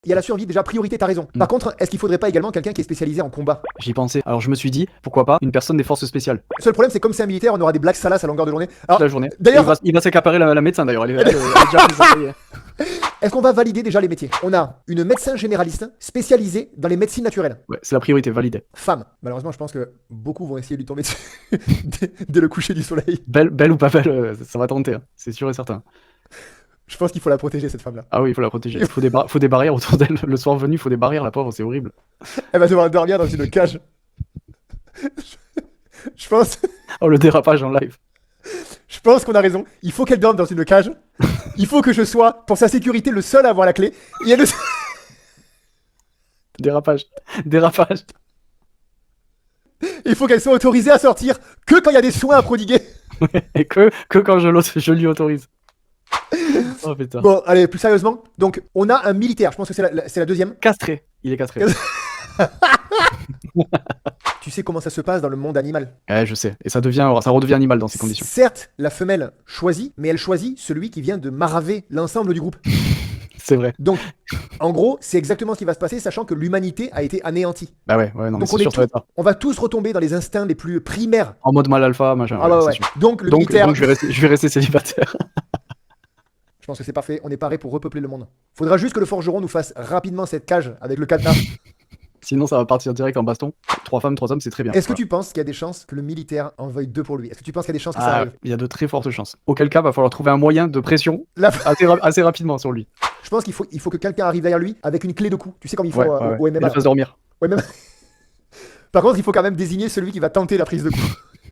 il y a la survie, déjà priorité, t'as raison. Par contre, est-ce qu'il faudrait pas également quelqu'un qui est spécialisé en combat? J'y pensais. Alors je me suis dit, pourquoi pas une personne des forces spéciales Le seul problème, c'est comme c'est un militaire, on aura des blagues salaces à longueur de journée. toute Alors, la journée. d'ailleurs- Il va s'accaparer la médecin d'ailleurs. Elle est déjà prise. est-ce qu'on va valider déjà les métiers? On a une médecin généraliste spécialisée dans les médecines naturelles. Ouais, c'est la priorité, validé. Femme. Malheureusement, je pense que beaucoup vont essayer de lui tomber dessus dès le coucher du soleil. Belle ou pas belle, ça va tenter, hein. C'est sûr et certain. Je pense qu'il faut la protéger, cette femme-là. Ah oui, il faut la protéger. Il faut des barrières autour d'elle. Le soir venu, il faut des barrières, la pauvre, c'est horrible. Elle va devoir dormir dans une cage. Je pense, Oh, le dérapage en live. je pense qu'on a raison. Il faut qu'elle dorme dans une cage. Il faut que je sois, pour sa sécurité, le seul à avoir la clé. Et elle... Dérapage. Dérapage. Il faut qu'elle soit autorisée à sortir que quand il y a des soins à prodiguer. Et que quand je lui autorise. Oh putain. Bon, allez, plus sérieusement. Donc, on a un militaire. Je pense que c'est la deuxième. Castré. Il est castré. Tu sais comment ça se passe dans le monde animal. Ouais, je sais. Et ça redevient animal dans ces conditions. Certes, la femelle choisit, mais elle choisit celui qui vient de maraver l'ensemble du groupe. C'est vrai. Donc, en gros, c'est exactement ce qui va se passer, sachant que l'humanité a été anéantie. Bah ouais, non, mais Donc, c'est sûr, ça va être ça. on va tous retomber dans les instincts les plus primaires. En mode mal alpha, machin. Ah bah c'est ouais. sûr. Donc, le Donc militaire, je vais rester célibataire. je pense que c'est parfait. On est paré pour repeupler le monde. Faudra juste que le forgeron nous fasse rapidement cette cage avec le cadenas. Sinon, ça va partir direct en baston. 3 femmes, 3 hommes, c'est très bien. Est-ce que Voilà. tu penses qu'il y a des chances que le militaire en veuille 2 pour lui? Est-ce que tu penses qu'il y a des chances que ça Ah, arrive? il y a de très fortes chances. Auquel cas, va falloir trouver un moyen de pression Là, assez rapidement sur lui. je pense qu'il faut que quelqu'un arrive derrière lui avec une clé de cou. Tu sais comme il faut Ouais, au Il MMA. le fasse dormir. Ouais, même... Par contre, il faut quand même désigner celui qui va tenter la prise de coup.